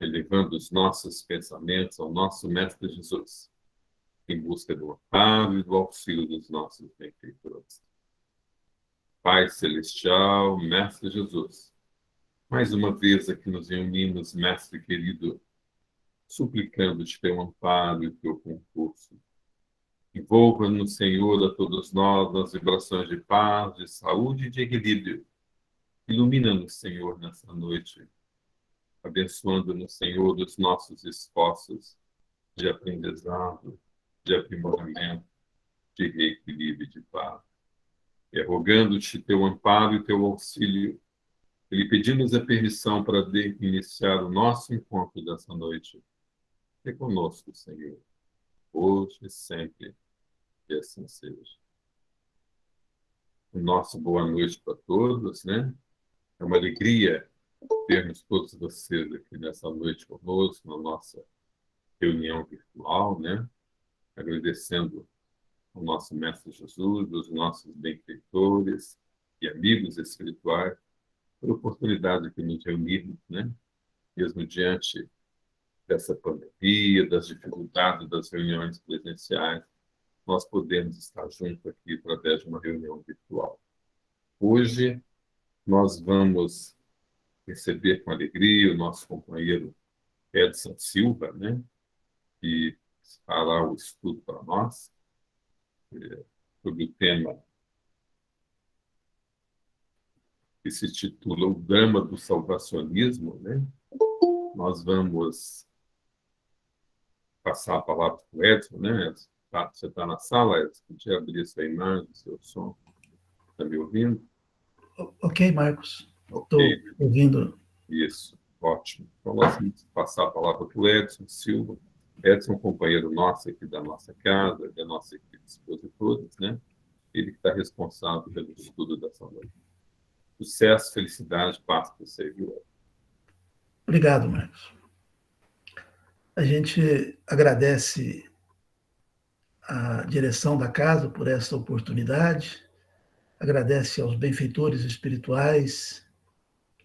elevando os nossos pensamentos ao nosso Mestre Jesus, em busca do amparo e do auxílio dos nossos benfeitores. Pai Celestial, Mestre Jesus, mais uma vez aqui nos reunimos, Mestre querido, suplicando-te teu amparo e teu concurso. Envolva-nos, Senhor, a todos nós nas vibrações de paz, de saúde e de equilíbrio. Ilumina-nos, Senhor, nessa noite, abençoando-nos, Senhor, os nossos esforços de aprendizado, de aprimoramento, de reequilíbrio e de paz. E rogando-te teu amparo e teu auxílio, e lhe pedimos a permissão para iniciar o nosso encontro dessa noite. E conosco, Senhor, hoje e sempre, que assim seja. O nosso boa noite para todos, né? É uma alegria termos todos vocês aqui nessa noite conosco, na nossa reunião virtual, né? Agradecendo ao nosso Mestre Jesus, aos nossos benfeitores e amigos espirituais, pela oportunidade de nos reunirmos, né? Mesmo diante dessa pandemia, das dificuldades das reuniões presenciais, nós podemos estar juntos aqui através de uma reunião virtual. Hoje, nós vamos receber com alegria o nosso companheiro Edson Silva, né? Que fará o estudo para nós sobre o tema que se titula O Drama do Salvacionismo, né? Nós vamos passar a palavra para o Edson, né, Edson? Tá, você está na sala, Edson? Podia abrir sua imagem, seu som. Está me ouvindo? Ok, Marcos. Ok. Estou ouvindo. Isso, ótimo. Então, nós vamos passar a palavra para o Edson Silva. Edson é um companheiro nosso aqui da nossa casa, da nossa equipe de expositores, né? Ele que está responsável pelo estudo dessa noite. Sucesso, felicidade, paz para você, viu, Edson? Obrigado, Marcos. A gente agradece a direção da casa por essa oportunidade, agradece aos benfeitores espirituais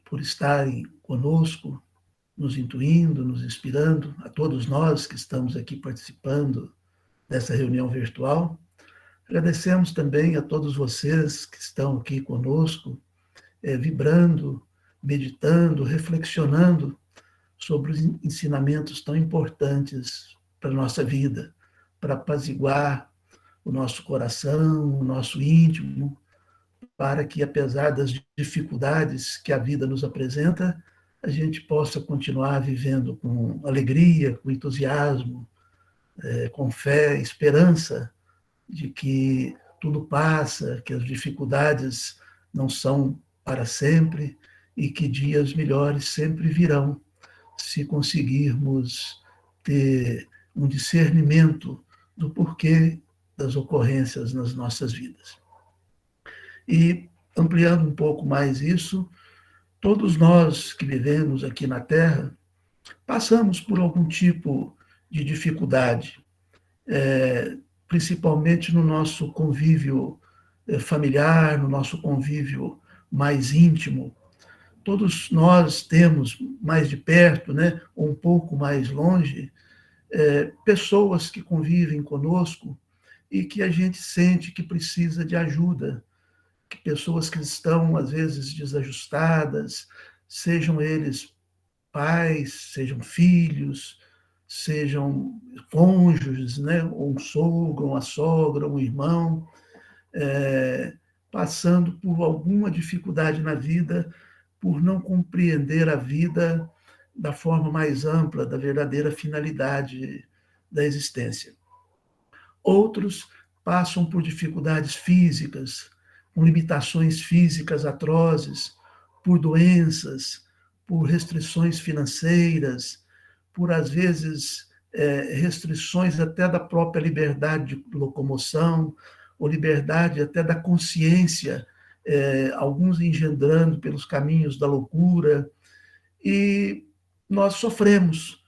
por estarem conosco, nos intuindo, nos inspirando, a todos nós que estamos aqui participando dessa reunião virtual. Agradecemos também a todos vocês que estão aqui conosco, vibrando, meditando, reflexionando sobre os ensinamentos tão importantes para a nossa vida, para apaziguar o nosso coração, o nosso íntimo, para que, apesar das dificuldades que a vida nos apresenta, a gente possa continuar vivendo com alegria, com entusiasmo, com fé, esperança de que tudo passa, que as dificuldades não são para sempre e que dias melhores sempre virão, se conseguirmos ter um discernimento do porquê das ocorrências nas nossas vidas. E, ampliando um pouco mais isso, todos nós que vivemos aqui na Terra passamos por algum tipo de dificuldade, principalmente no nosso convívio familiar, no nosso convívio mais íntimo. Todos nós temos mais de perto, né, ou um pouco mais longe, pessoas que convivem conosco e que a gente sente que precisa de ajuda, que pessoas que estão, às vezes, desajustadas, sejam eles pais, sejam filhos, sejam cônjuges, né, ou um sogro, uma sogra, um irmão, passando por alguma dificuldade na vida, por não compreender a vida da forma mais ampla, da verdadeira finalidade da existência. Outros passam por dificuldades físicas, com limitações físicas atrozes, por doenças, por restrições financeiras, por, às vezes, restrições até da própria liberdade de locomoção, ou liberdade até da consciência, alguns engendrando pelos caminhos da loucura. E nós sofremos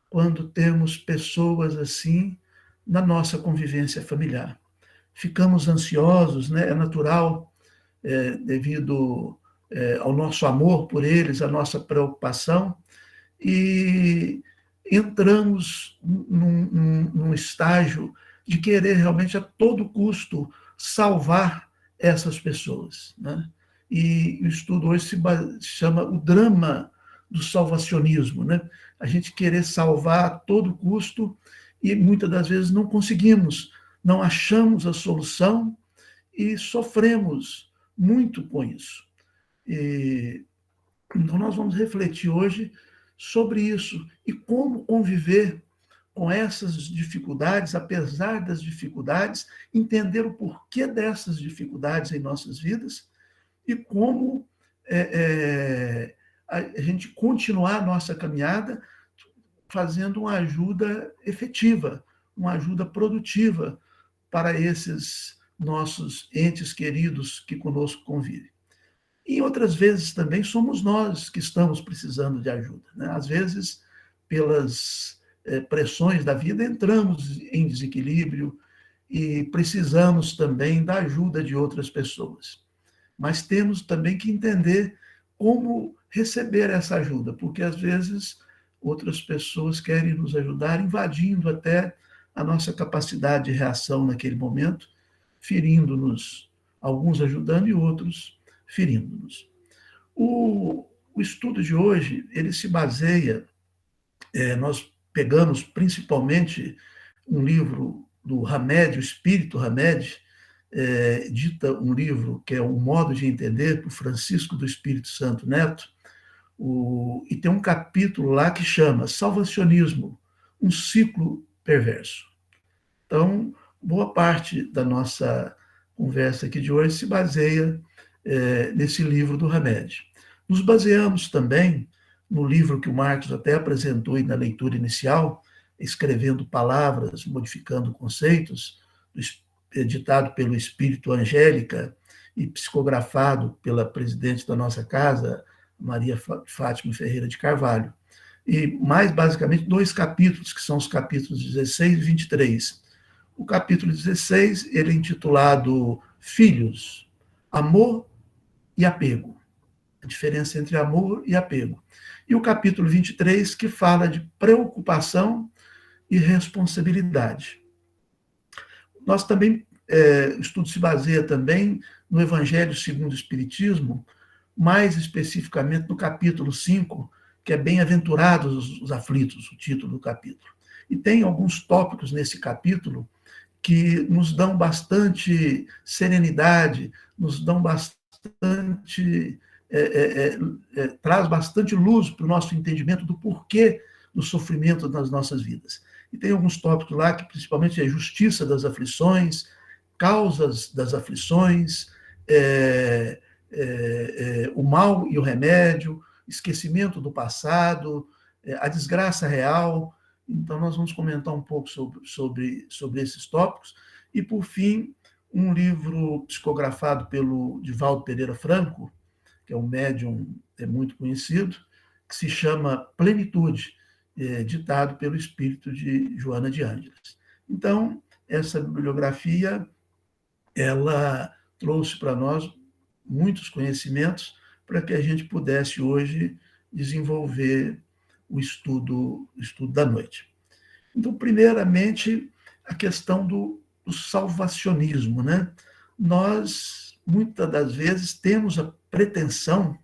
quando temos pessoas assim na nossa convivência familiar. Ficamos ansiosos, né? É natural, devido ao nosso amor por eles, a nossa preocupação, e entramos num estágio de querer realmente a todo custo salvar essas pessoas, né? E o estudo hoje se chama o drama do salvacionismo, né? A gente querer salvar a todo custo e muitas das vezes não conseguimos, não achamos a solução e sofremos muito com isso. Então, nós vamos refletir hoje sobre isso e como conviver com essas dificuldades, apesar das dificuldades, entender o porquê dessas dificuldades em nossas vidas e como a gente continuar a nossa caminhada fazendo uma ajuda efetiva, uma ajuda produtiva para esses nossos entes queridos que conosco convivem. E outras vezes também somos nós que estamos precisando de ajuda, né? Às vezes, pelas pressões da vida, entramos em desequilíbrio e precisamos também da ajuda de outras pessoas. Mas temos também que entender como receber essa ajuda, porque às vezes outras pessoas querem nos ajudar, invadindo até a nossa capacidade de reação naquele momento, ferindo-nos, alguns ajudando e outros ferindo-nos. O estudo de hoje, ele se baseia, nós pegamos principalmente um livro do Hamed, o Espírito Hamed, dita um livro que é O Modo de Entender, por Francisco do Espírito Santo Neto, e tem um capítulo lá que chama Salvacionismo, um ciclo perverso. Então, boa parte da nossa conversa aqui de hoje se baseia nesse livro do Hamed. Nos baseamos também no livro que o Marcos até apresentou na leitura inicial, Escrevendo Palavras, Modificando Conceitos, editado pelo Espírito Angélica e psicografado pela presidente da nossa casa, Maria Fátima Ferreira de Carvalho. E, mais basicamente, 2 capítulos, que são os capítulos 16 e 23. O capítulo 16, ele é intitulado Filhos, Amor e Apego. A diferença entre amor e apego. E o capítulo 23, que fala de preocupação e responsabilidade. Nós também, o estudo se baseia também no Evangelho segundo o Espiritismo, mais especificamente no capítulo 5, que é Bem-aventurados os aflitos, o título do capítulo. E tem alguns tópicos nesse capítulo que nos dão bastante serenidade, nos dão bastante, traz bastante luz para o nosso entendimento do porquê do sofrimento nas nossas vidas. E tem alguns tópicos lá que principalmente é justiça das aflições, causas das aflições, o mal e o remédio, esquecimento do passado, a desgraça real. Então, nós vamos comentar um pouco sobre esses tópicos. E, por fim, um livro psicografado pelo Divaldo Pereira Franco, que é um médium muito conhecido, que se chama Plenitude, ditado pelo espírito de Joana de Ângeles. Então, essa bibliografia, ela trouxe para nós muitos conhecimentos para que a gente pudesse hoje desenvolver o estudo da noite. Então, primeiramente, a questão do salvacionismo, né? Nós, muitas das vezes, temos a pretensão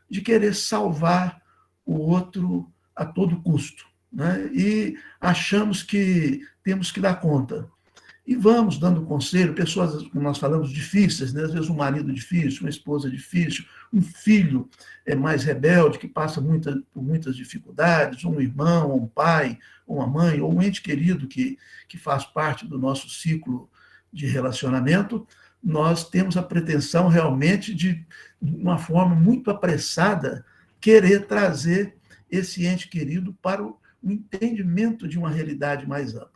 de querer salvar o outro a todo custo, né? E achamos que temos que dar conta. E vamos dando conselho, pessoas, como nós falamos, difíceis, né? Às vezes um marido difícil, uma esposa difícil, um filho mais rebelde, que passa por muitas dificuldades, um irmão, ou um pai, ou uma mãe, ou um ente querido que faz parte do nosso ciclo de relacionamento. Nós temos a pretensão realmente de uma forma muito apressada, querer trazer esse ente querido para o entendimento de uma realidade mais ampla.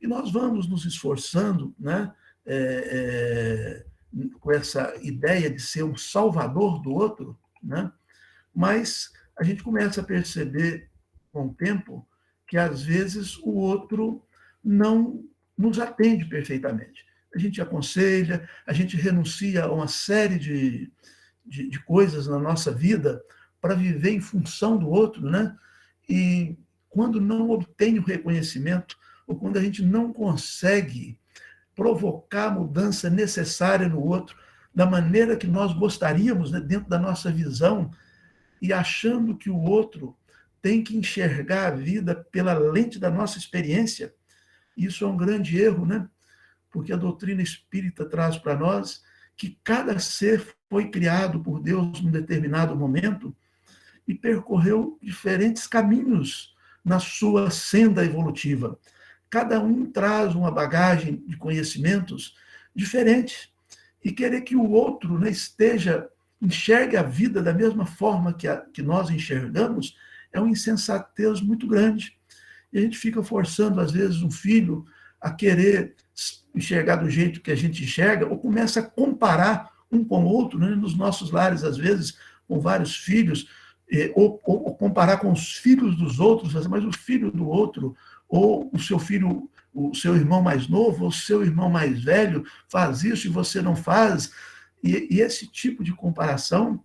E nós vamos nos esforçando, né, com essa ideia de ser um salvador do outro, né, mas a gente começa a perceber com o tempo que, às vezes, o outro não nos atende perfeitamente. A gente aconselha, a gente renuncia a uma série de coisas na nossa vida para viver em função do outro, né? E quando não obtém o reconhecimento, ou quando a gente não consegue provocar a mudança necessária no outro, da maneira que nós gostaríamos, né, dentro da nossa visão, e achando que o outro tem que enxergar a vida pela lente da nossa experiência, isso é um grande erro, né? Porque a doutrina espírita traz para nós que cada ser foi criado por Deus num determinado momento e percorreu diferentes caminhos na sua senda evolutiva. Cada um traz uma bagagem de conhecimentos diferente. E querer que o outro, né, enxergue a vida da mesma forma que nós enxergamos é uma insensatez muito grande. E a gente fica forçando, às vezes, um filho a querer enxergar do jeito que a gente enxerga, ou começa a comparar um com o outro, né? Nos nossos lares, às vezes, com vários filhos, ou comparar com os filhos dos outros, mas o filho do outro, ou o seu filho, o seu irmão mais novo, ou o seu irmão mais velho, faz isso e você não faz. E esse tipo de comparação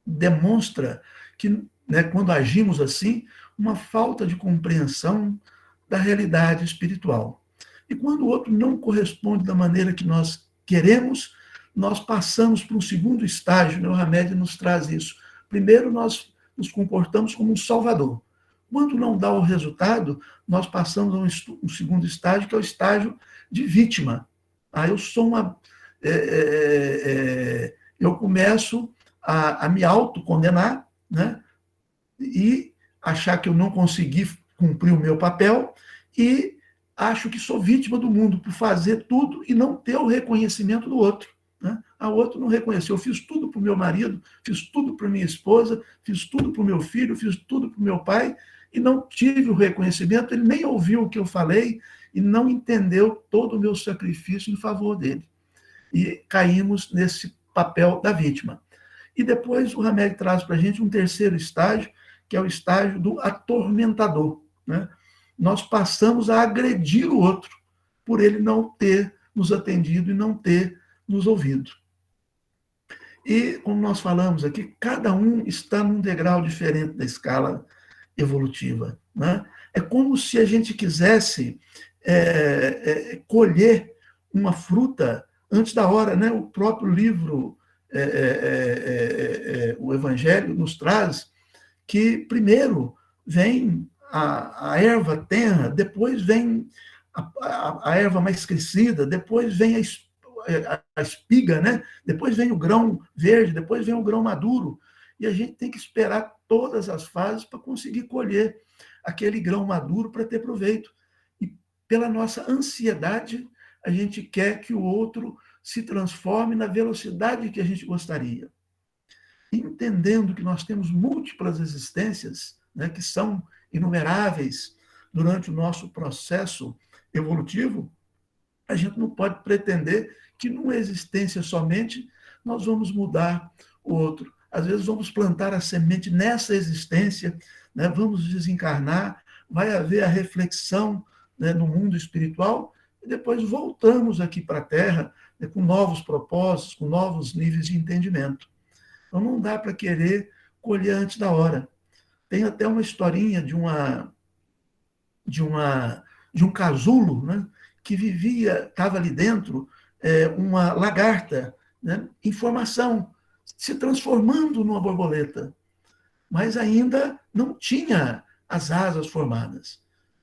demonstra que, né, quando agimos assim, uma falta de compreensão da realidade espiritual. E quando o outro não corresponde da maneira que nós queremos, nós passamos para um segundo estágio, né? O Hamed nos traz isso. Primeiro, nós nos comportamos como um salvador. Quando não dá o resultado, nós passamos a um segundo estágio, que é o estágio de vítima. Eu sou uma... eu começo a me autocondenar, né? E achar que eu não consegui cumprir o meu papel e acho que sou vítima do mundo por fazer tudo e não ter o reconhecimento do outro. Né? O outro não reconheceu. Eu fiz tudo para o meu marido, fiz tudo para minha esposa, fiz tudo para o meu filho, fiz tudo para o meu pai e não tive o reconhecimento, ele nem ouviu o que eu falei e não entendeu todo o meu sacrifício em favor dele. E caímos nesse papel da vítima. E depois o Hamed traz para a gente um terceiro estágio, que é o estágio do atormentador. Né? Nós passamos a agredir o outro por ele não ter nos atendido e não ter nos ouvido. E, como nós falamos aqui, cada um está num degrau diferente da escala evolutiva. Né? É como se a gente quisesse colher uma fruta antes da hora. Né? O próprio livro, o Evangelho, nos traz que primeiro vem a erva tenra, depois vem a erva mais crescida, depois vem a espiga, né? Depois vem o grão verde, depois vem o grão maduro. E a gente tem que esperar todas as fases para conseguir colher aquele grão maduro para ter proveito. E pela nossa ansiedade, a gente quer que o outro se transforme na velocidade que a gente gostaria. Entendendo que nós temos múltiplas existências, né, que são inumeráveis durante o nosso processo evolutivo, a gente não pode pretender que numa existência somente nós vamos mudar o outro. Às vezes vamos plantar a semente nessa existência, né, vamos desencarnar, vai haver a reflexão, né, no mundo espiritual, e depois voltamos aqui para a Terra, né, com novos propósitos, com novos níveis de entendimento. Então não dá para querer colher antes da hora. Tem até uma historinha de um casulo, né, que estava ali dentro, uma lagarta, né, em formação, se transformando numa borboleta, mas ainda não tinha as asas formadas.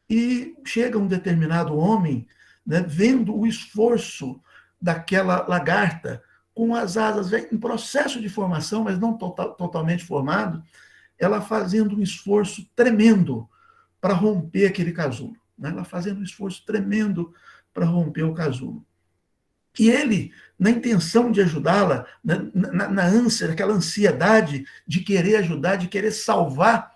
E chega um determinado homem, né, vendo o esforço daquela lagarta, com as asas em processo de formação, mas não totalmente formado, ela fazendo um esforço tremendo para romper aquele casulo. Né? Ela fazendo um esforço tremendo para romper o casulo. E ele, na intenção de ajudá-la, na ânsia, naquela ansiedade de querer ajudar, de querer salvar,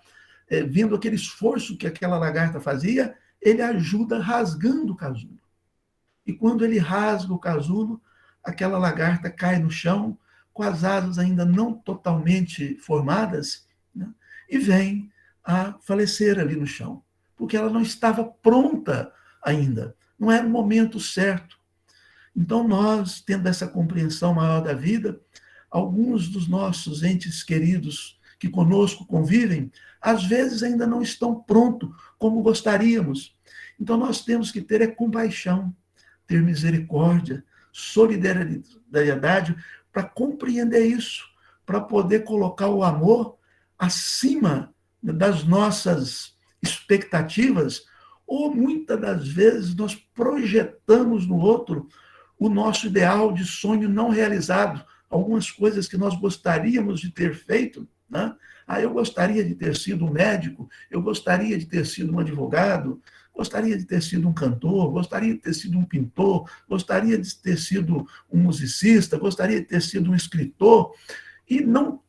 vendo aquele esforço que aquela lagarta fazia, ele ajuda rasgando o casulo. E quando ele rasga o casulo, aquela lagarta cai no chão, com as asas ainda não totalmente formadas, né, e vem a falecer ali no chão, porque ela não estava pronta ainda, não era o momento certo. Então, nós, tendo essa compreensão maior da vida, alguns dos nossos entes queridos que conosco convivem, às vezes ainda não estão prontos como gostaríamos. Então nós temos que ter compaixão, ter misericórdia, solidariedade para compreender isso, para poder colocar o amor acima das nossas expectativas, ou muitas das vezes nós projetamos no outro o nosso ideal de sonho não realizado, algumas coisas que nós gostaríamos de ter feito, né? Eu gostaria de ter sido um médico, eu gostaria de ter sido um advogado, gostaria de ter sido um cantor, gostaria de ter sido um pintor, gostaria de ter sido um musicista, gostaria de ter sido um escritor, e não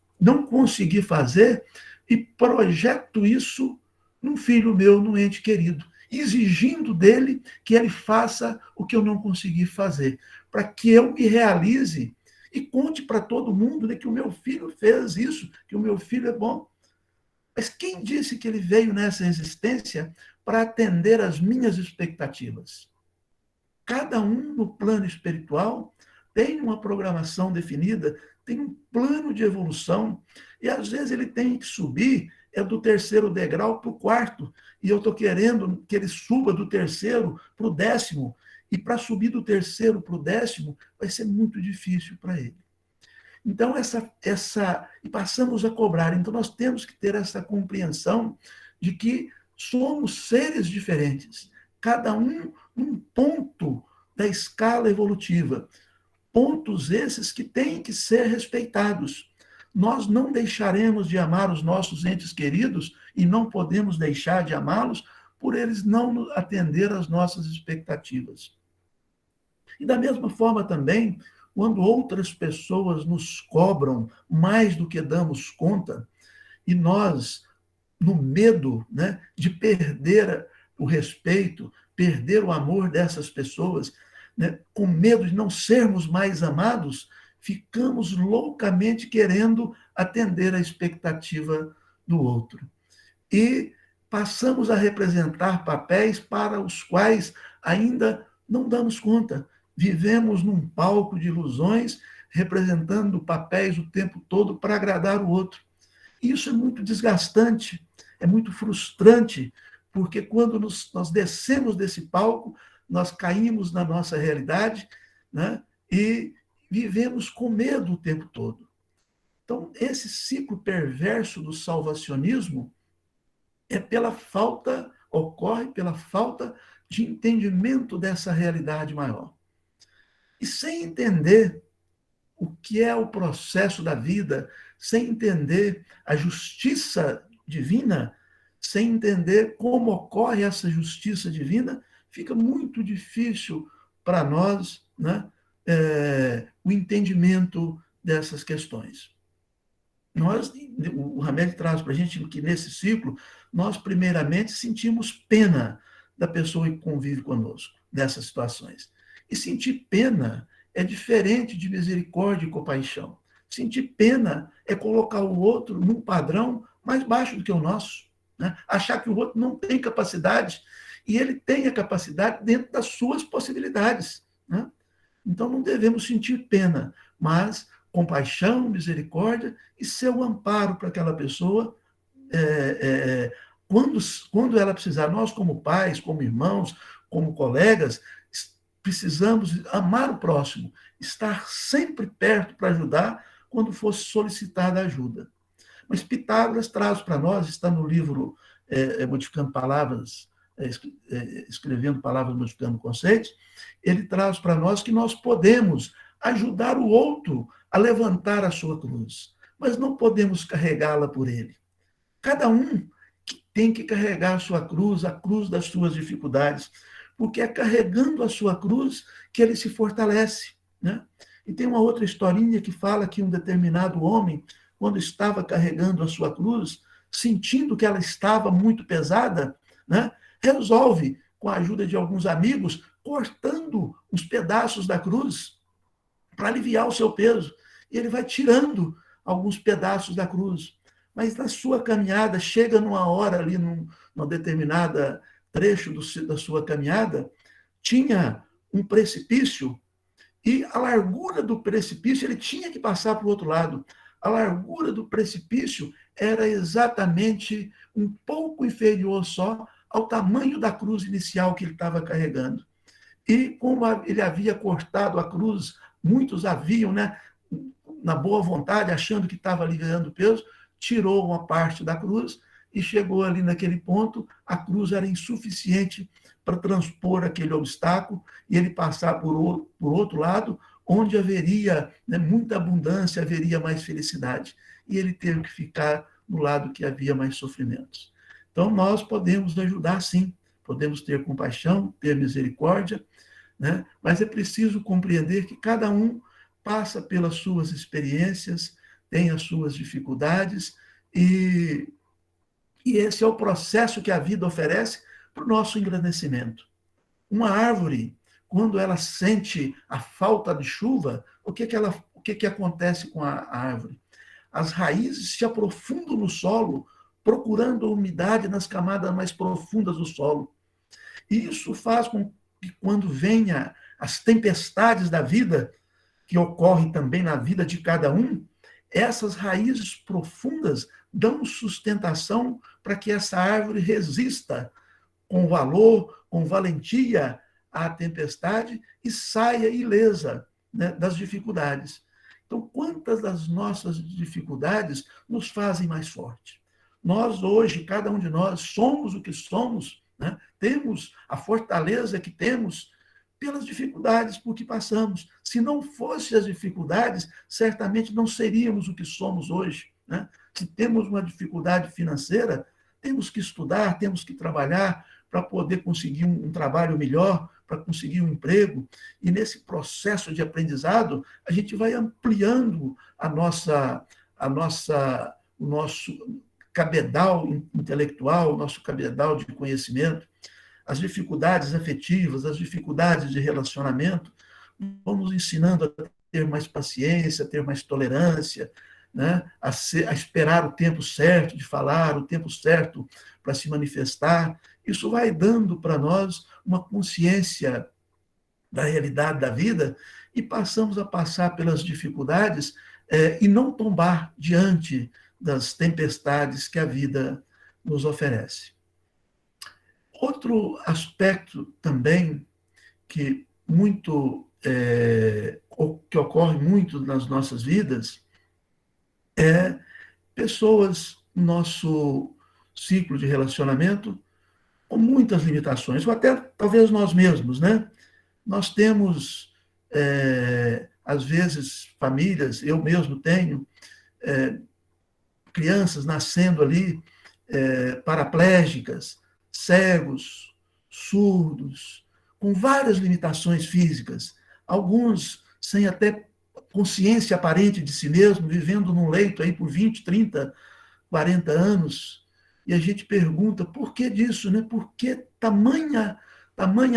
consegui fazer, e projeto isso num filho meu, num ente querido, exigindo dele que ele faça o que eu não consegui fazer, para que eu me realize e conte para todo mundo, né, que o meu filho fez isso, que o meu filho é bom. Mas quem disse que ele veio nessa existência para atender às minhas expectativas? Cada um no plano espiritual tem uma programação definida, tem um plano de evolução, e às vezes ele tem que subir do terceiro degrau para o quarto, e eu estou querendo que ele suba do terceiro para o 10º, e para subir do terceiro para o 10º vai ser muito difícil para ele. Então, e passamos a cobrar. Então, nós temos que ter essa compreensão de que somos seres diferentes, cada um num ponto da escala evolutiva. Pontos esses que têm que ser respeitados. Nós não deixaremos de amar os nossos entes queridos e não podemos deixar de amá-los por eles não atender às nossas expectativas. E da mesma forma também, quando outras pessoas nos cobram mais do que damos conta, e nós, no medo, né, de perder o respeito, perder o amor dessas pessoas, né, com medo de não sermos mais amados, ficamos loucamente querendo atender a expectativa do outro. E passamos a representar papéis para os quais ainda não damos conta. Vivemos num palco de ilusões, representando papéis o tempo todo para agradar o outro. Isso é muito desgastante, é muito frustrante, porque quando nós descemos desse palco, nós caímos na nossa realidade, né? E vivemos com medo o tempo todo. Então, esse ciclo perverso do salvacionismo ocorre pela falta de entendimento dessa realidade maior. E sem entender o que é o processo da vida, sem entender a justiça divina, sem entender como ocorre essa justiça divina, fica muito difícil para nós, né, o entendimento dessas questões. O Hamed traz para a gente que nesse ciclo, nós primeiramente sentimos pena da pessoa que convive conosco, nessas situações. E sentir pena é diferente de misericórdia e compaixão. Sentir pena é colocar o outro num padrão mais baixo do que o nosso, né? Achar que o outro não tem capacidade e ele tem a capacidade dentro das suas possibilidades, né? Então não devemos sentir pena, mas compaixão, misericórdia e ser o amparo para aquela pessoa quando ela precisar. Nós, como pais, como irmãos, como colegas, precisamos amar o próximo, estar sempre perto para ajudar quando for solicitada ajuda. Mas Pitágoras traz para nós, está no livro Modificando Palavras, Escrevendo Palavras, Modificando Conceitos, ele traz para nós que nós podemos ajudar o outro a levantar a sua cruz, mas não podemos carregá-la por ele. Cada um tem que carregar a cruz das suas dificuldades, porque é carregando a sua cruz que ele se fortalece, né? E tem uma outra historinha que fala que um determinado homem, quando estava carregando a sua cruz, sentindo que ela estava muito pesada, né, resolve, com a ajuda de alguns amigos, cortando os pedaços da cruz para aliviar o seu peso. E ele vai tirando alguns pedaços da cruz. Mas na sua caminhada, chega numa hora ali, numa determinada trecho da sua caminhada, tinha um precipício e a largura do precipício, ele tinha que passar para o outro lado. A largura do precipício era exatamente um pouco inferior só ao tamanho da cruz inicial que ele estava carregando. E como ele havia cortado a cruz, muitos haviam, né, na boa vontade, achando que estava aliviando o peso, tirou uma parte da cruz e chegou ali naquele ponto, a cruz era insuficiente para transpor aquele obstáculo e ele passar por outro lado, onde haveria, né, muita abundância, haveria mais felicidade. E ele teve que ficar no lado que havia mais sofrimentos. Então, nós podemos ajudar, sim, podemos ter compaixão, ter misericórdia, né? Mas é preciso compreender que cada um passa pelas suas experiências, tem as suas dificuldades, e esse é o processo que a vida oferece para o nosso engrandecimento. Uma árvore, quando ela sente a falta de chuva, o que acontece com a árvore? As raízes se aprofundam no solo, procurando a umidade nas camadas mais profundas do solo. E isso faz com que, quando venha as tempestades da vida, que ocorrem também na vida de cada um, essas raízes profundas dão sustentação para que essa árvore resista com valor, com valentia à tempestade e saia ilesa, né, das dificuldades. Então, quantas das nossas dificuldades nos fazem mais forte? Nós, hoje, cada um de nós, somos o que somos, né? Temos a fortaleza que temos pelas dificuldades por que passamos. Se não fossem as dificuldades, certamente não seríamos o que somos hoje, né? Se temos uma dificuldade financeira, temos que estudar, temos que trabalhar para poder conseguir um trabalho melhor, para conseguir um emprego. E nesse processo de aprendizado, a gente vai ampliando o nosso cabedal intelectual, o nosso cabedal de conhecimento, as dificuldades afetivas, as dificuldades de relacionamento, vão nos ensinando a ter mais paciência, a ter mais tolerância, né? A esperar o tempo certo de falar, o tempo certo para se manifestar. Isso vai dando para nós uma consciência da realidade da vida e passamos a passar pelas dificuldades e não tombar diante das tempestades que a vida nos oferece. Outro aspecto também que que ocorre muito nas nossas vidas é pessoas no nosso ciclo de relacionamento com muitas limitações, ou até talvez nós mesmos, né? Nós temos, às vezes, famílias, eu mesmo tenho, crianças nascendo ali paraplégicas, cegos, surdos, com várias limitações físicas, alguns sem até consciência aparente de si mesmo, vivendo num leito aí por 20, 30, 40 anos, e a gente pergunta por que disso, né? Por que tamanha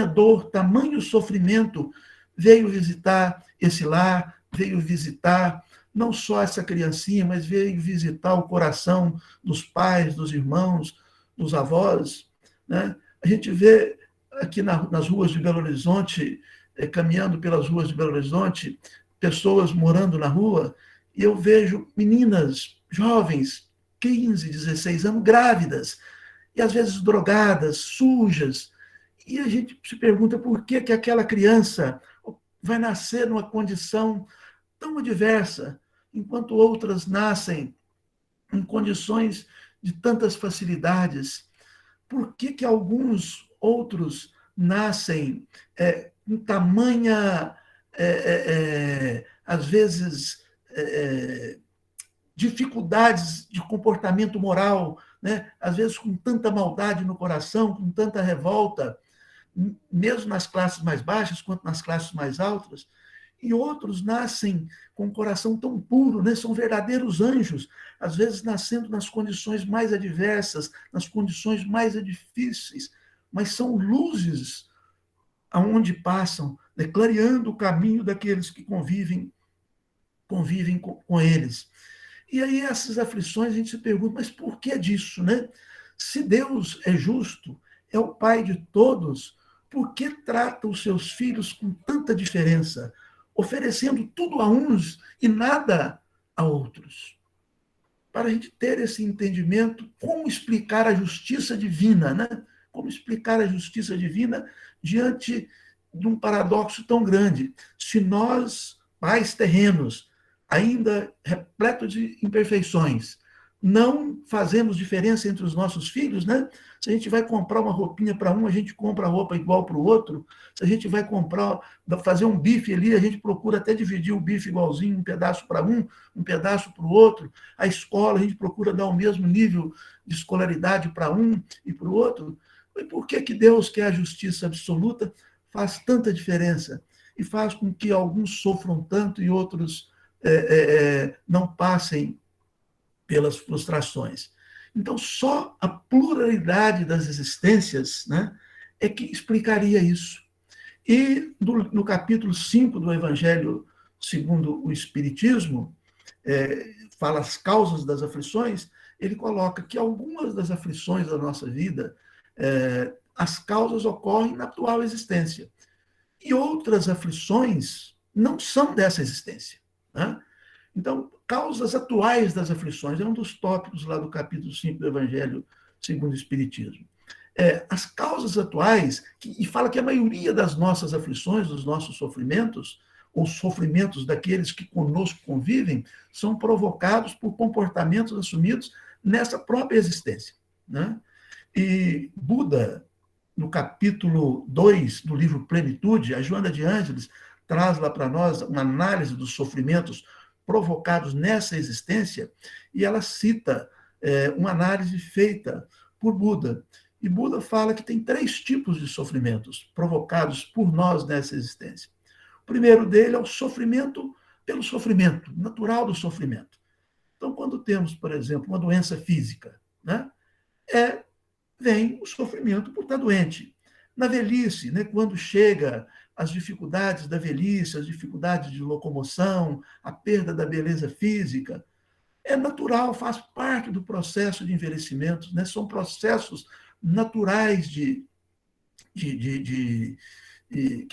dor, tamanho sofrimento veio visitar esse lar, veio visitar não só essa criancinha, mas veio visitar o coração dos pais, dos irmãos, dos avós, né? A gente vê aqui nas ruas de Belo Horizonte, caminhando pelas ruas de Belo Horizonte, pessoas morando na rua, e eu vejo meninas jovens, 15, 16 anos, grávidas, e às vezes drogadas, sujas, e a gente se pergunta por que aquela criança vai nascer numa condição tão adversa, enquanto outras nascem em condições de tantas facilidades. Por que alguns outros nascem com tamanha, às vezes, dificuldades de comportamento moral, né? Às vezes com tanta maldade no coração, com tanta revolta, mesmo nas classes mais baixas quanto nas classes mais altas, e outros nascem com um coração tão puro, né? São verdadeiros anjos, às vezes nascendo nas condições mais adversas, nas condições mais difíceis, mas são luzes aonde passam, né? Clareando o caminho daqueles que convivem com eles. E aí essas aflições a gente se pergunta, mas por que disso, né? Se Deus é justo, é o Pai de todos, por que trata os seus filhos com tanta diferença, oferecendo tudo a uns e nada a outros? para a gente ter esse entendimento, como explicar a justiça divina, né? Como explicar a justiça divina diante de um paradoxo tão grande. Se nós, pais terrenos, ainda repletos de imperfeições, não fazemos diferença entre os nossos filhos, né? Se a gente vai comprar uma roupinha para um, a gente compra a roupa igual para o outro. Se a gente vai fazer um bife ali, a gente procura até dividir o bife igualzinho, um pedaço para um pedaço para o outro. A escola, a gente procura dar o mesmo nível de escolaridade para um e para o outro. E por que Deus, que é a justiça absoluta, faz tanta diferença e faz com que alguns sofram tanto e outros não passem pelas frustrações? Então, só a pluralidade das existências, né, é que explicaria isso. E no capítulo 5 do Evangelho segundo o Espiritismo, fala as causas das aflições, ele coloca que algumas das aflições da nossa vida, as causas ocorrem na atual existência. E outras aflições não são dessa existência, né? Então, causas atuais das aflições é um dos tópicos lá do capítulo 5 do Evangelho segundo o Espiritismo. As causas atuais, e fala que a maioria das nossas aflições, dos nossos sofrimentos, ou sofrimentos daqueles que conosco convivem, são provocados por comportamentos assumidos nessa própria existência, né? E Buda, no capítulo 2 do livro Plenitude, a Joana de Ângeles traz lá para nós uma análise dos sofrimentos provocados nessa existência, e ela cita uma análise feita por Buda. E Buda fala que tem 3 tipos de sofrimentos provocados por nós nessa existência. O primeiro dele é o sofrimento pelo sofrimento, natural do sofrimento. Então, quando temos, por exemplo, uma doença física, né, vem o sofrimento por estar doente. Na velhice, né, quando chega as dificuldades da velhice, as dificuldades de locomoção, a perda da beleza física, é natural, faz parte do processo de envelhecimento, né? São processos naturais que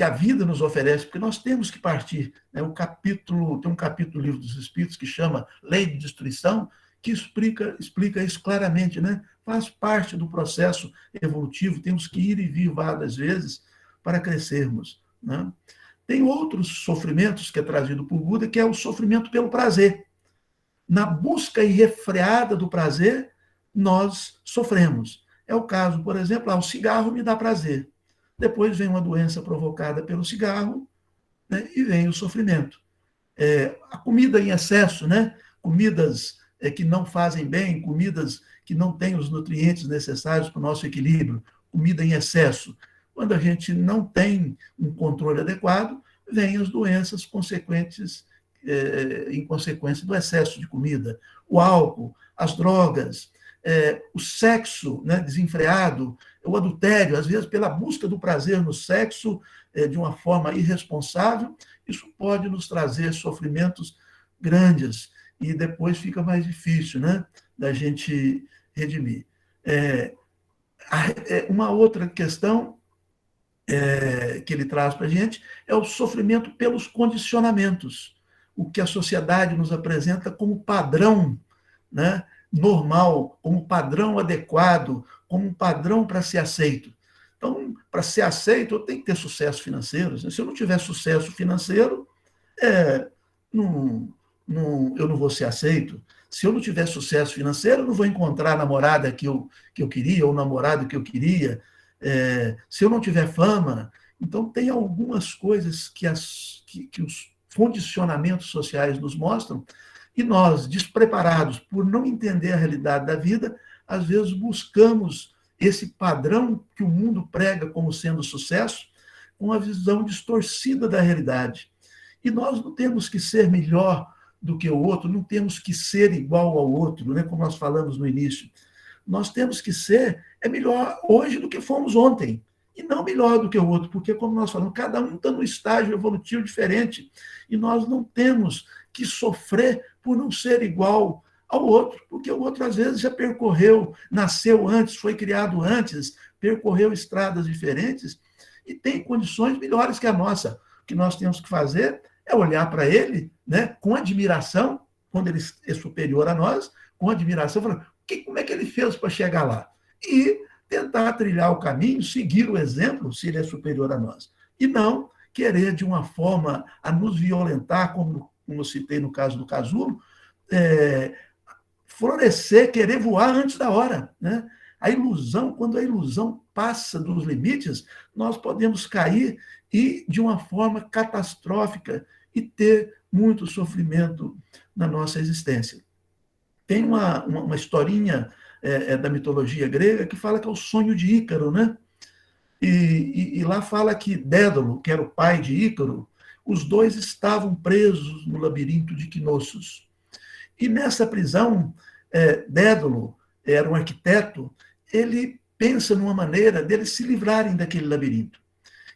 a vida nos oferece, porque nós temos que partir. Né? Tem um capítulo do Livro dos Espíritos que chama Lei de Destruição, que explica isso claramente, né? Faz parte do processo evolutivo, temos que ir e vir várias vezes para crescermos, né? Tem outros sofrimentos que é trazido por Buda, que é o sofrimento pelo prazer. Na busca irrefreada do prazer, nós sofremos. É o caso, por exemplo, o cigarro me dá prazer. Depois vem uma doença provocada pelo cigarro, né, e vem o sofrimento. A comida em excesso, né? Comidas que não fazem bem, comidas que não têm os nutrientes necessários para o nosso equilíbrio, comida em excesso. Quando a gente não tem um controle adequado, vêm as doenças consequentes, em consequência do excesso de comida. O álcool, as drogas, o sexo, né, desenfreado, o adultério, às vezes pela busca do prazer no sexo, de uma forma irresponsável, isso pode nos trazer sofrimentos grandes e depois fica mais difícil, né, da gente redimir. Uma outra questão que ele traz para a gente é o sofrimento pelos condicionamentos, o que a sociedade nos apresenta como padrão, né, normal, como padrão adequado, como um padrão para ser aceito. Então, para ser aceito, eu tenho que ter sucesso financeiro. Se eu não tiver sucesso financeiro, eu não vou ser aceito. Se eu não tiver sucesso financeiro, eu não vou encontrar a namorada que eu queria, ou o namorado que eu queria. Se eu não tiver fama. Então, tem algumas coisas que os condicionamentos sociais nos mostram, e nós, despreparados por não entender a realidade da vida, às vezes buscamos esse padrão que o mundo prega como sendo sucesso, com uma visão distorcida da realidade. E nós não temos que ser melhor do que o outro, não temos que ser igual ao outro, né, como nós falamos no início. Nós temos que ser melhor hoje do que fomos ontem, e não melhor do que o outro, porque, como nós falamos, cada um está num estágio evolutivo diferente, e nós não temos que sofrer por não ser igual ao outro, porque o outro, às vezes, já percorreu, nasceu antes, foi criado antes, percorreu estradas diferentes e tem condições melhores que a nossa. O que nós temos que fazer é olhar para ele, né, com admiração, quando ele é superior a nós, com admiração, falando, como é que ele fez para chegar lá? E tentar trilhar o caminho, seguir o exemplo, se ele é superior a nós. E não querer, de uma forma, a nos violentar, como eu citei no caso do casulo, florescer, querer voar antes da hora, né? A ilusão, quando a ilusão passa dos limites, nós podemos cair e, de uma forma catastrófica, e ter muito sofrimento na nossa existência. Tem uma historinha da mitologia grega que fala que é o sonho de Ícaro, né? E lá fala que Dédalo, que era o pai de Ícaro, os dois estavam presos no labirinto de Knossos. E nessa prisão, Dédalo era um arquiteto, ele pensa numa maneira deles se livrarem daquele labirinto.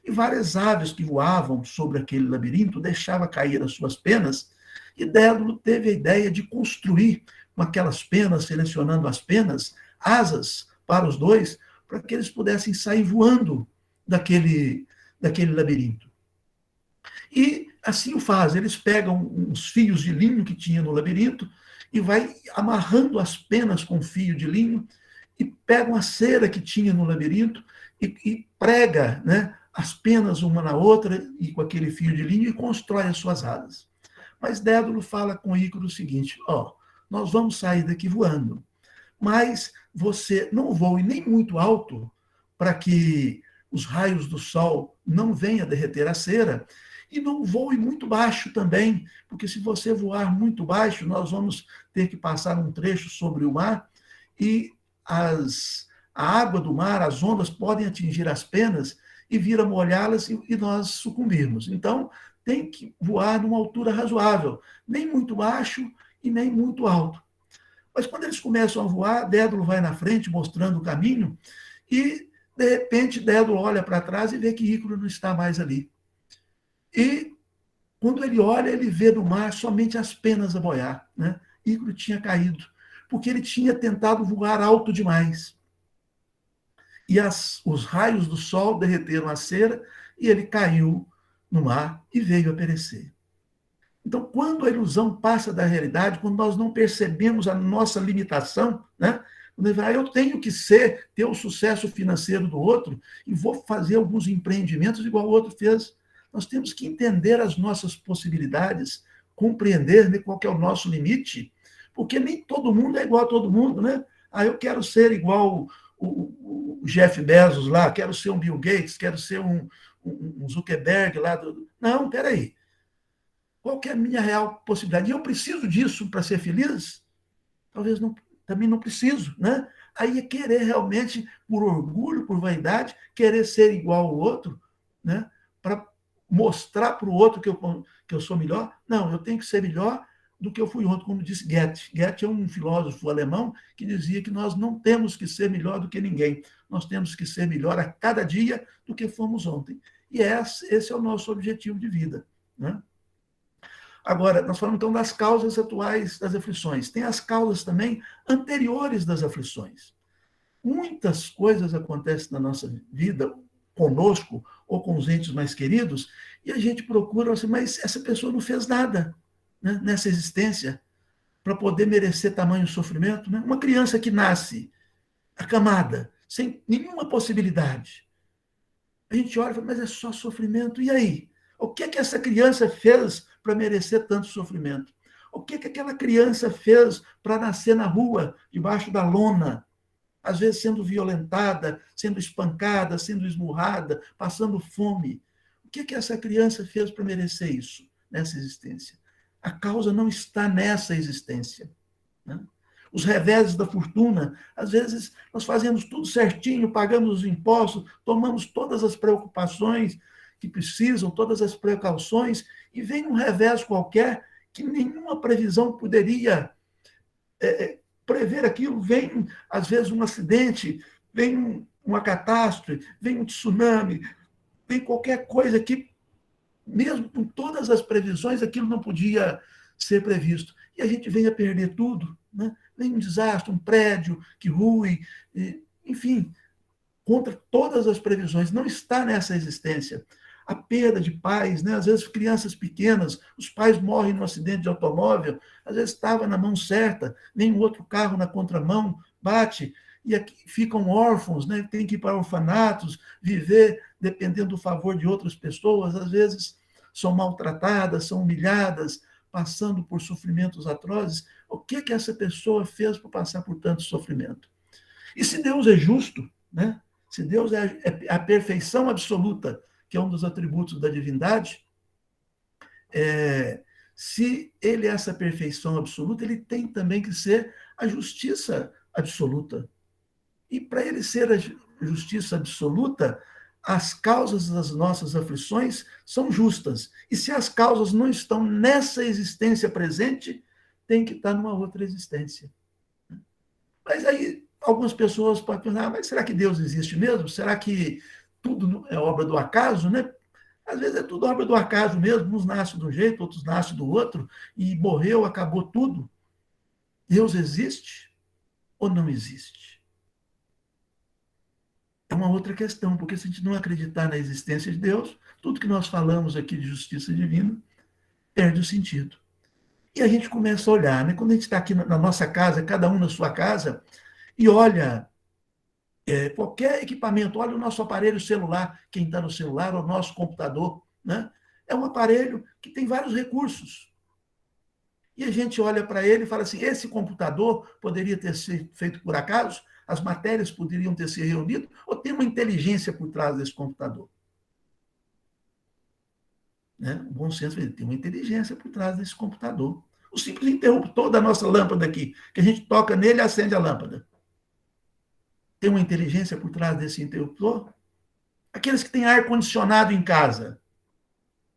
E várias aves que voavam sobre aquele labirinto deixavam cair as suas penas, e Dédalo teve a ideia de construir com aquelas penas, selecionando as penas, asas para os dois, para que eles pudessem sair voando daquele labirinto. E assim o fazem, eles pegam uns fios de linho que tinha no labirinto e vai amarrando as penas com fio de linho e pegam a cera que tinha no labirinto e prega, né, as penas uma na outra e com aquele fio de linho e constrói as suas asas. Mas Dédalo fala com Ícaro o seguinte, nós vamos sair daqui voando, mas você não voe nem muito alto para que os raios do sol não venham derreter a cera, e não voe muito baixo também, porque se você voar muito baixo, nós vamos ter que passar um trecho sobre o mar e a água do mar, as ondas podem atingir as penas e vir a molhá-las e nós sucumbirmos. Então, tem que voar numa altura razoável, nem muito baixo e nem muito alto. Mas quando eles começam a voar, Dédalo vai na frente, mostrando o caminho, e, de repente, Dédalo olha para trás e vê que Ícaro não está mais ali. E, quando ele olha, ele vê no mar somente as penas a boiar, né? Ícaro tinha caído, porque ele tinha tentado voar alto demais. E os raios do sol derreteram a cera, e ele caiu no mar e veio a perecer. Então, quando a ilusão passa da realidade, quando nós não percebemos a nossa limitação, né? Quando ele fala, eu tenho que ter o sucesso financeiro do outro e vou fazer alguns empreendimentos igual o outro fez. Nós temos que entender as nossas possibilidades, compreender, né, qual que é o nosso limite, porque nem todo mundo é igual a todo mundo, né? Eu quero ser igual o Jeff Bezos lá, quero ser um Bill Gates, quero ser um Zuckerberg lá. Não, peraí. Qual que é a minha real possibilidade? E eu preciso disso para ser feliz? Talvez não, também não preciso, né? Aí é querer realmente, por orgulho, por vaidade, querer ser igual ao outro, né? Para mostrar para o outro que eu sou melhor. Não, eu tenho que ser melhor do que eu fui ontem, como disse Goethe. Goethe é um filósofo alemão que dizia que nós não temos que ser melhor do que ninguém. Nós temos que ser melhor a cada dia do que fomos ontem. E esse é o nosso objetivo de vida, né? Agora, nós falamos então das causas atuais das aflições. Tem as causas também anteriores das aflições. Muitas coisas acontecem na nossa vida, conosco ou com os entes mais queridos, e a gente procura assim, mas essa pessoa não fez nada, né, nessa existência para poder merecer tamanho sofrimento. Né? Uma criança que nasce acamada, sem nenhuma possibilidade. A gente olha e fala, mas é só sofrimento. E aí? O que essa criança fez para merecer tanto sofrimento? O que aquela criança fez para nascer na rua, debaixo da lona, às vezes sendo violentada, sendo espancada, sendo esmurrada, passando fome? O que essa criança fez para merecer isso, nessa existência? A causa não está nessa existência, né? Os reveses da fortuna, às vezes nós fazemos tudo certinho, pagamos os impostos, tomamos todas as preocupações que precisam, todas as precauções, e vem um revés qualquer que nenhuma previsão poderia prever aquilo. Vem, às vezes, um acidente, vem uma catástrofe, vem um tsunami, vem qualquer coisa que, mesmo com todas as previsões, aquilo não podia ser previsto. E a gente vem a perder tudo, né? Vem um desastre, um prédio que rui, enfim, contra todas as previsões. Não está nessa existência. a perda de pais, né? Às vezes crianças pequenas, os pais morrem num acidente de automóvel, às vezes estava na mão certa, vem um outro carro na contramão, bate, e aqui ficam órfãos, né? Tem que ir para orfanatos, viver dependendo do favor de outras pessoas, às vezes são maltratadas, são humilhadas, passando por sofrimentos atrozes. O que essa pessoa fez para passar por tanto sofrimento? E se Deus é justo, né? Se Deus é a perfeição absoluta, que é um dos atributos da divindade, se ele é essa perfeição absoluta, ele tem também que ser a justiça absoluta. E para ele ser a justiça absoluta, as causas das nossas aflições são justas. E se as causas não estão nessa existência presente, tem que estar numa outra existência. Mas aí algumas pessoas podem pensar, mas será que Deus existe mesmo? Será que tudo é obra do acaso, né? Às vezes é tudo obra do acaso mesmo, uns nascem de um jeito, outros nascem do outro, e morreu, acabou tudo. Deus existe ou não existe? É uma outra questão, porque se a gente não acreditar na existência de Deus, tudo que nós falamos aqui de justiça divina perde o sentido. E a gente começa a olhar, né? Quando a gente está aqui na nossa casa, cada um na sua casa, e olha qualquer equipamento, olha o nosso aparelho celular, quem está no celular, ou o nosso computador, né? É um aparelho que tem vários recursos. E a gente olha para ele e fala assim, esse computador poderia ter sido feito por acaso? As matérias poderiam ter se reunido? Ou tem uma inteligência por trás desse computador? Né? O bom senso tem uma inteligência por trás desse computador. O simples interruptor da nossa lâmpada aqui, que a gente toca nele e acende a lâmpada. Tem uma inteligência por trás desse interruptor? Aqueles que têm ar-condicionado em casa,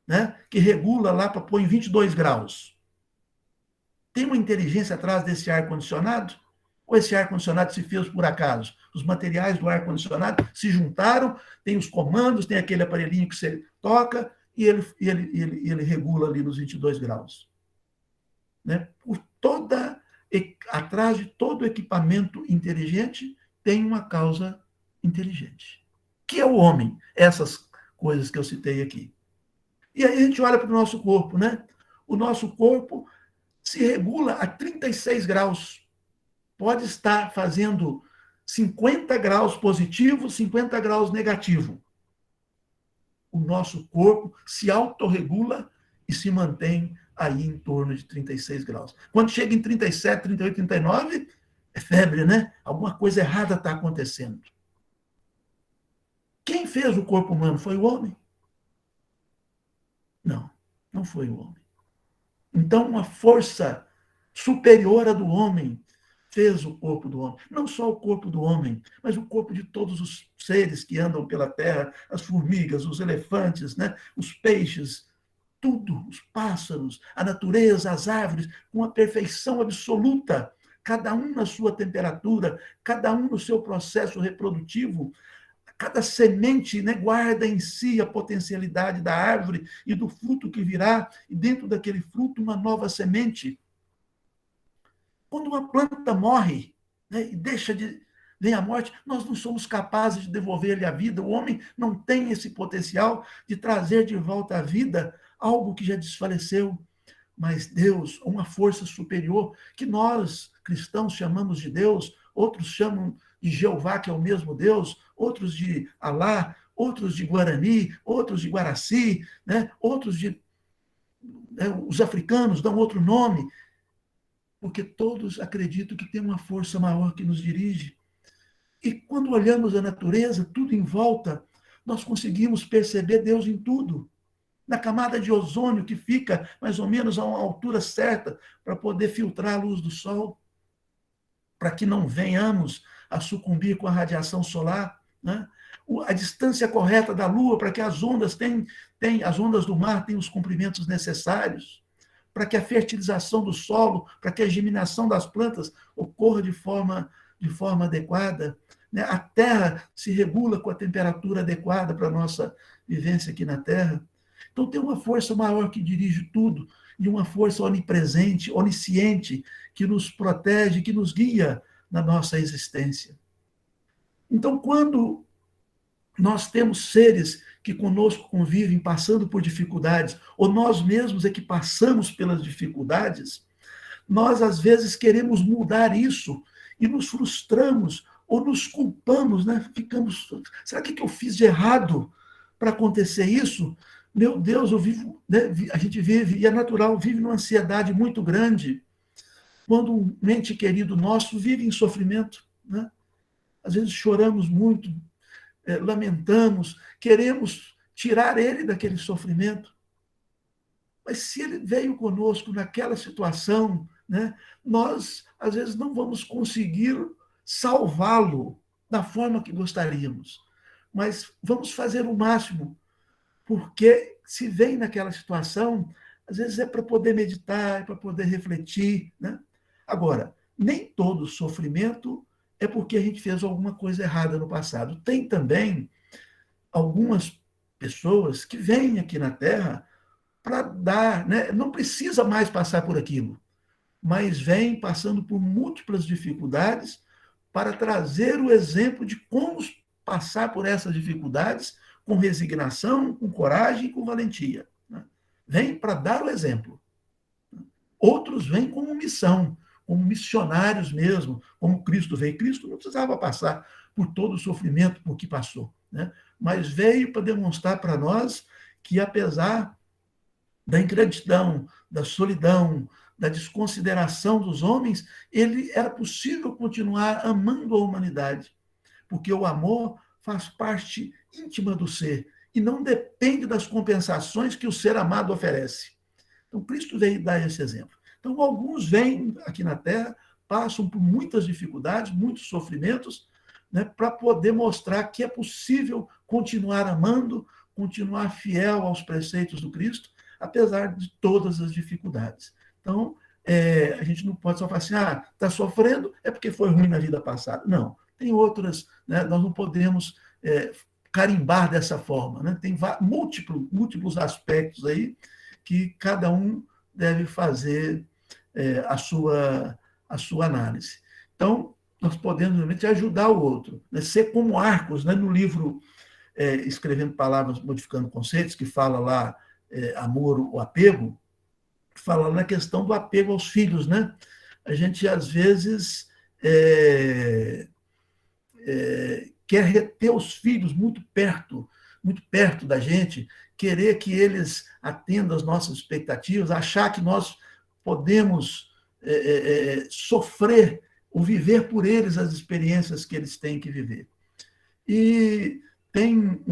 né? Que regula lá para pôr em 22 graus. Tem uma inteligência atrás desse ar-condicionado? Ou esse ar-condicionado se fez por acaso? Os materiais do ar-condicionado se juntaram, tem os comandos, tem aquele aparelhinho que você toca e ele regula ali nos 22 graus. Né? Atrás de todo equipamento inteligente tem uma causa inteligente, que é o homem, essas coisas que eu citei aqui. E aí a gente olha para o nosso corpo, né? O nosso corpo se regula a 36 graus. Pode estar fazendo 50 graus positivo, 50 graus negativo. O nosso corpo se autorregula e se mantém aí em torno de 36 graus. Quando chega em 37, 38, 39, é febre, né? Alguma coisa errada está acontecendo. Quem fez o corpo humano foi o homem? Não, não foi o homem. Então, uma força superior à do homem fez o corpo do homem. Não só o corpo do homem, mas o corpo de todos os seres que andam pela terra, as formigas, os elefantes, né? Os peixes, tudo, os pássaros, a natureza, as árvores, com a perfeição absoluta, cada um na sua temperatura, cada um no seu processo reprodutivo. Cada semente, né, guarda em si a potencialidade da árvore e do fruto que virá, e dentro daquele fruto uma nova semente. Quando uma planta morre, né, e vem a morte, nós não somos capazes de devolver-lhe a vida. O homem não tem esse potencial de trazer de volta à vida algo que já desfaleceu. Mas Deus, uma força superior, que nós, cristãos, chamamos de Deus, outros chamam de Jeová, que é o mesmo Deus, outros de Alá, outros de Guarani, outros de Guaraci, né? Outros de... os africanos dão outro nome, porque todos acreditam que tem uma força maior que nos dirige. E quando olhamos a natureza, tudo em volta, nós conseguimos perceber Deus em tudo. Na camada de ozônio, que fica mais ou menos a uma altura certa para poder filtrar a luz do sol, para que não venhamos a sucumbir com a radiação solar, né? A distância correta da Lua para que as ondas as ondas do mar tenham os comprimentos necessários, para que a fertilização do solo, para que a germinação das plantas ocorra de forma adequada, né? A Terra se regula com a temperatura adequada para a nossa vivência aqui na Terra. Então tem uma força maior que dirige tudo, e uma força onipresente, onisciente, que nos protege, que nos guia na nossa existência. Então, quando nós temos seres que conosco convivem passando por dificuldades, ou nós mesmos é que passamos pelas dificuldades, nós às vezes queremos mudar isso e nos frustramos ou nos culpamos, né? Ficamos, será que eu fiz de errado para acontecer isso? Meu Deus, eu vivo, né? A gente vive, e é natural, vive numa ansiedade muito grande quando um ente querido nosso vive em sofrimento, né? Às vezes choramos muito, lamentamos, queremos tirar ele daquele sofrimento. Mas se ele veio conosco naquela situação, né, nós, às vezes, não vamos conseguir salvá-lo da forma que gostaríamos. Mas vamos fazer o máximo, porque se vem naquela situação, às vezes é para poder meditar, é para poder refletir, né? Agora, nem todo sofrimento é porque a gente fez alguma coisa errada no passado. Tem também algumas pessoas que vêm aqui na Terra para dar, né? Não precisa mais passar por aquilo, mas vem passando por múltiplas dificuldades para trazer o exemplo de como passar por essas dificuldades com resignação, com coragem e com valentia, né? Vem para dar o exemplo. Outros vêm como missão, como missionários mesmo, como Cristo veio. Cristo não precisava passar por todo o sofrimento por que passou, né? Mas veio para demonstrar para nós que, apesar da ingratidão, da solidão, da desconsideração dos homens, ele era possível continuar amando a humanidade, porque o amor faz parte íntima do ser e não depende das compensações que o ser amado oferece. Então, Cristo veio dar esse exemplo. Então, alguns vêm aqui na Terra, passam por muitas dificuldades, muitos sofrimentos, né, para poder mostrar que é possível continuar amando, continuar fiel aos preceitos do Cristo, apesar de todas as dificuldades. Então, a gente não pode só falar assim, está sofrendo, é porque foi ruim na vida passada. Não, tem outras, né, nós não podemos carimbar dessa forma, né? Tem múltiplos aspectos aí que cada um deve fazer a sua análise. Então, nós podemos realmente ajudar o outro, né? Ser como Arcos, né? No livro Escrevendo Palavras, Modificando Conceitos, que fala lá amor ou apego, fala na questão do apego aos filhos, né? A gente, às vezes, quer reter os filhos muito perto da gente, querer que eles atendam às nossas expectativas, achar que nós podemos sofrer ou viver por eles as experiências que eles têm que viver. E tem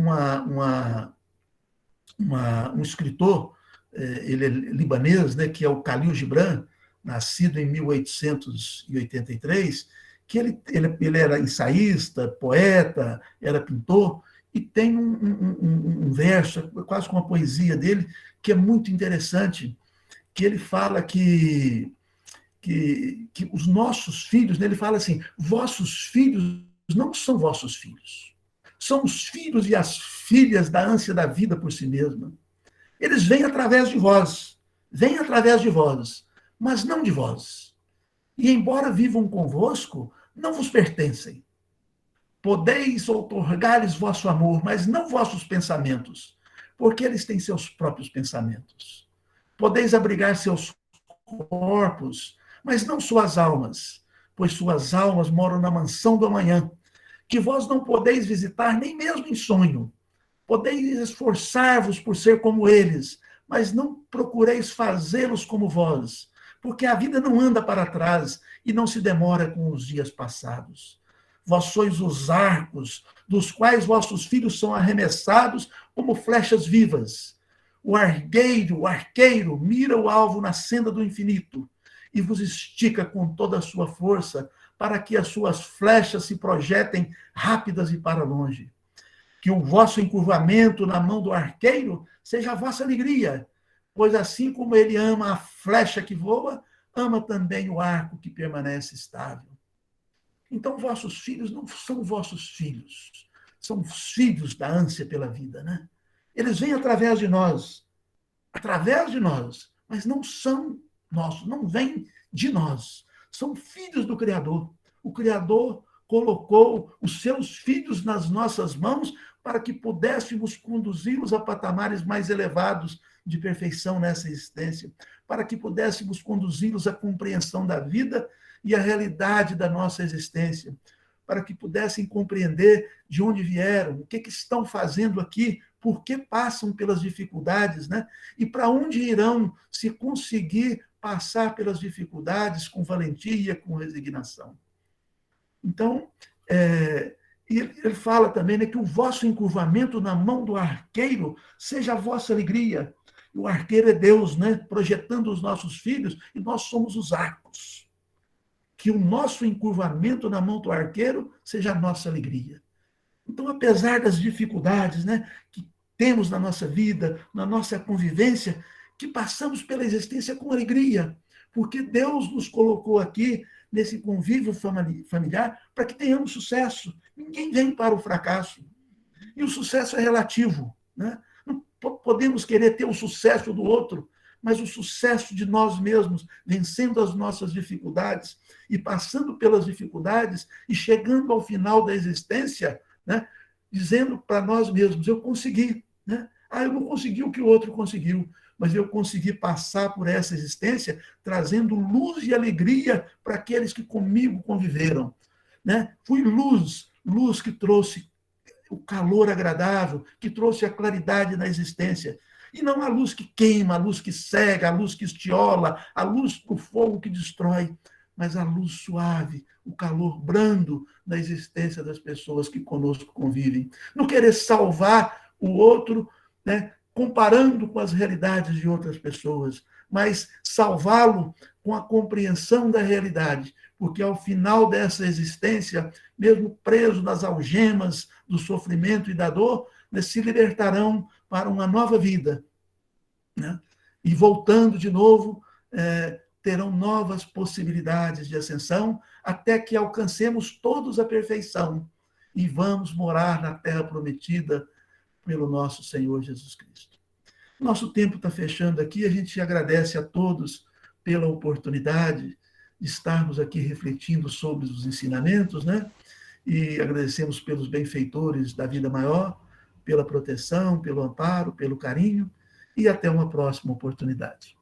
um escritor, ele é libanês, né, que é o Khalil Gibran, nascido em 1883, que ele era ensaísta, poeta, era pintor, e tem um verso, quase com uma poesia dele, que é muito interessante, que ele fala que os nossos filhos, né, ele fala assim, vossos filhos não são vossos filhos, são os filhos e as filhas da ânsia da vida por si mesma. Eles vêm através de vós, mas não de vós. E embora vivam convosco, não vos pertencem. Podeis outorgar-lhes vosso amor, mas não vossos pensamentos, porque eles têm seus próprios pensamentos. Podeis abrigar seus corpos, mas não suas almas, pois suas almas moram na mansão do amanhã, que vós não podeis visitar nem mesmo em sonho. Podeis esforçar-vos por ser como eles, mas não procureis fazê-los como vós, porque a vida não anda para trás e não se demora com os dias passados. Vós sois os arcos, dos quais vossos filhos são arremessados como flechas vivas. O arqueiro, mira o alvo na senda do infinito e vos estica com toda a sua força para que as suas flechas se projetem rápidas e para longe. Que o vosso encurvamento na mão do arqueiro seja a vossa alegria, pois assim como ele ama a flecha que voa, ama também o arco que permanece estável. Então, vossos filhos não são vossos filhos, são os filhos da ânsia pela vida, né? Eles vêm através de nós, mas não são nossos, não vêm de nós. São filhos do Criador. O Criador colocou os seus filhos nas nossas mãos para que pudéssemos conduzi-los a patamares mais elevados de perfeição nessa existência, para que pudéssemos conduzi-los à compreensão da vida e à realidade da nossa existência, para que pudessem compreender de onde vieram, o que estão fazendo aqui, por que passam pelas dificuldades, né? E para onde irão se conseguir passar pelas dificuldades com valentia, com resignação. Então, ele fala também, né, que o vosso encurvamento na mão do arqueiro seja a vossa alegria. O arqueiro é Deus, né, projetando os nossos filhos, e nós somos os arcos. Que o nosso encurvamento na mão do arqueiro seja a nossa alegria. Então, apesar das dificuldades, né, que temos na nossa vida, na nossa convivência, que passamos pela existência com alegria, porque Deus nos colocou aqui nesse convívio familiar para que tenhamos sucesso. Ninguém vem para o fracasso. E o sucesso é relativo, né? Não podemos querer ter o sucesso do outro, mas o sucesso de nós mesmos, vencendo as nossas dificuldades e passando pelas dificuldades e chegando ao final da existência, né, dizendo para nós mesmos, eu consegui. Né? Eu não consegui o que o outro conseguiu, mas eu consegui passar por essa existência trazendo luz e alegria para aqueles que comigo conviveram. Né? Fui luz, luz que trouxe o calor agradável, que trouxe a claridade na existência. E não a luz que queima, a luz que cega, a luz que estiola, a luz do fogo que destrói, mas a luz suave, o calor brando da existência das pessoas que conosco convivem. Não querer salvar o outro, né, comparando com as realidades de outras pessoas, mas salvá-lo com a compreensão da realidade, porque ao final dessa existência, mesmo preso nas algemas do sofrimento e da dor, se libertarão para uma nova vida. Né? E voltando de novo, terão novas possibilidades de ascensão, até que alcancemos todos a perfeição e vamos morar na terra prometida pelo nosso Senhor Jesus Cristo. Nosso tempo está fechando aqui, a gente agradece a todos pela oportunidade de estarmos aqui refletindo sobre os ensinamentos, né? E agradecemos pelos benfeitores da vida maior, pela proteção, pelo amparo, pelo carinho, e até uma próxima oportunidade.